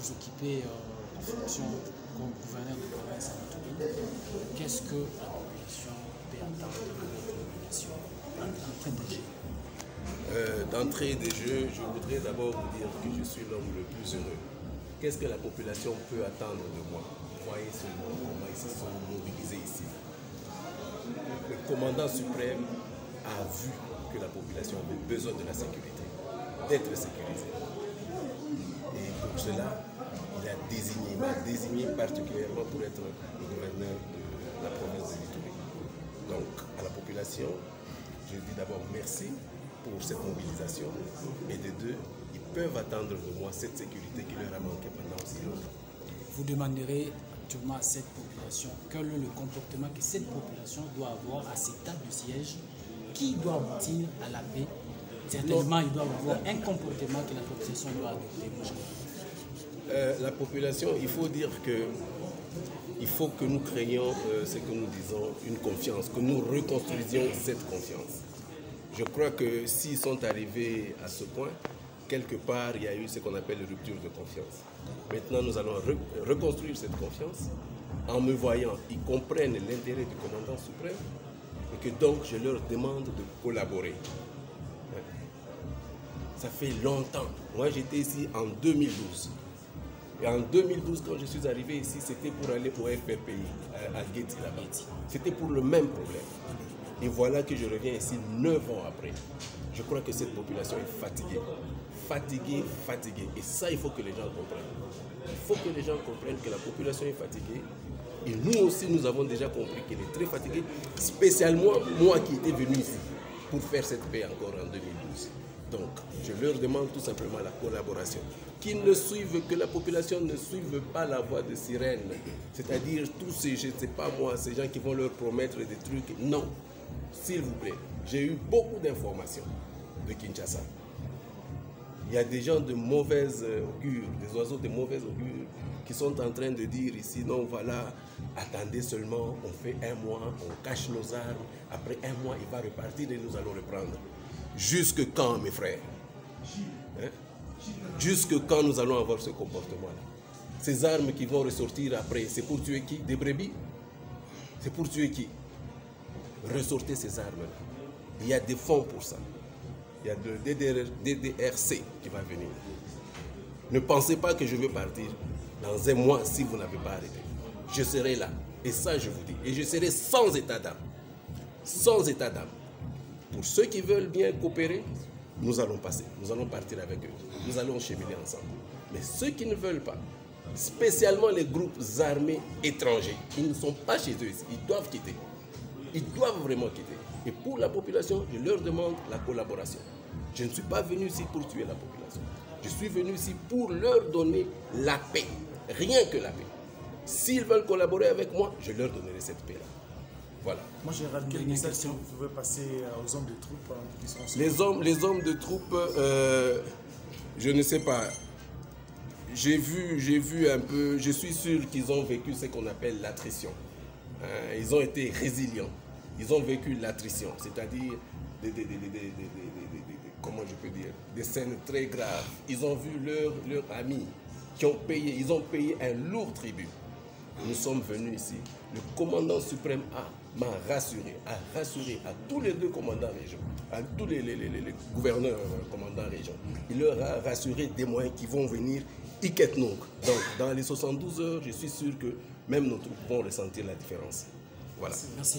vous occupez la fonction comme gouverneur de province à Matoury. Qu'est-ce que la population peut attendre de votre population en train de jeu? D'entrée de jeu, je voudrais d'abord vous dire que je suis l'homme le plus heureux. Qu'est-ce que la population peut attendre de moi? Voyez seulement comment ils se sont mobilisés ici. Le commandant suprême a vu que la population avait besoin de la sécurité, d'être sécurisée. Et pour cela, il m'a désigné particulièrement pour être le gouverneur de la province de Matoury. Donc, à la population, je dis d'abord merci pour cette mobilisation, et de deux, ils peuvent attendre de moi cette sécurité qui leur a manqué pendant aussi longtemps. Vous demanderez actuellement à cette population quel est le comportement que cette population doit avoir à cet état de siège qui doit aboutir à la paix. Certainement, il doit avoir un comportement que la population doit adopter. La population, il faut dire que il faut que nous créions ce que nous disons, une confiance, que nous reconstruisions cette confiance. Je crois que s'ils sont arrivés à ce point, quelque part, il y a eu ce qu'on appelle une rupture de confiance. Maintenant, nous allons reconstruire cette confiance. En me voyant, ils comprennent l'intérêt du commandant suprême et que donc je leur demande de collaborer. Ça fait longtemps. Moi, j'étais ici en 2012. Et en 2012, quand je suis arrivé ici, c'était pour aller au FRPI, à Guéti, là-bas. C'était pour le même problème. Et voilà que je reviens ici 9 ans après. Je crois que cette population est fatiguée. Fatiguée. Et ça, il faut que les gens comprennent. Il faut que les gens comprennent que la population est fatiguée. Et nous aussi, nous avons déjà compris qu'elle est très fatiguée. Spécialement moi qui étais venu ici pour faire cette paix encore en 2012. Donc, je leur demande tout simplement la collaboration. Qu'ils ne suivent, que la population ne suive pas la voie de sirène. C'est-à-dire tous ces, je ne sais pas moi, ces gens qui vont leur promettre des trucs. Non. S'il vous plaît, j'ai eu beaucoup d'informations de Kinshasa. Il y a des gens de mauvaise augure, des oiseaux de mauvaise augure qui sont en train de dire ici, non voilà, attendez seulement, on fait un mois, on cache nos armes, après un mois il va repartir et nous allons reprendre. Jusque quand, mes frères? Hein? Jusque quand nous allons avoir ce comportement-là? Ces armes qui vont ressortir après, c'est pour tuer qui? Des brebis? C'est pour tuer qui? Ressortez ces armes-là. Il y a des fonds pour ça. Il y a le DDRC qui va venir. Ne pensez pas que je vais partir dans un mois si vous n'avez pas arrêté. Je serai là. Et ça, je vous dis. Et je serai sans état d'âme. Sans état d'âme. Pour ceux qui veulent bien coopérer, nous allons passer. Nous allons partir avec eux. Nous allons cheminer ensemble. Mais ceux qui ne veulent pas, spécialement les groupes armés étrangers, ils ne sont pas chez eux ici. Ils doivent quitter. Ils doivent vraiment quitter. Et pour la population, je leur demande la collaboration. Je ne suis pas venu ici pour tuer la population. Je suis venu ici pour leur donner la paix. Rien que la paix. S'ils veulent collaborer avec moi, je leur donnerai cette paix-là. Voilà. Moi, Gérald, quel message vous pouvez passer aux hommes de troupes qui seront les hommes de troupes, je ne sais pas. J'ai vu un peu, je suis sûr qu'ils ont vécu ce qu'on appelle l'attrition. Ils ont été résilients. Ils ont vécu l'attrition, c'est-à-dire comment je peux dire, des scènes très graves. Ils ont vu leurs amis qui ont payé, ils ont payé un lourd tribut. Nous sommes venus ici. Le commandant suprême m'a rassuré, a rassuré à tous les deux commandants régions, à tous les gouverneurs commandants régions. Il leur a rassuré des moyens qui vont venir Iketnouk. Donc, dans les 72 heures, je suis sûr que même nos troupes vont ressentir la différence. Voilà. Merci.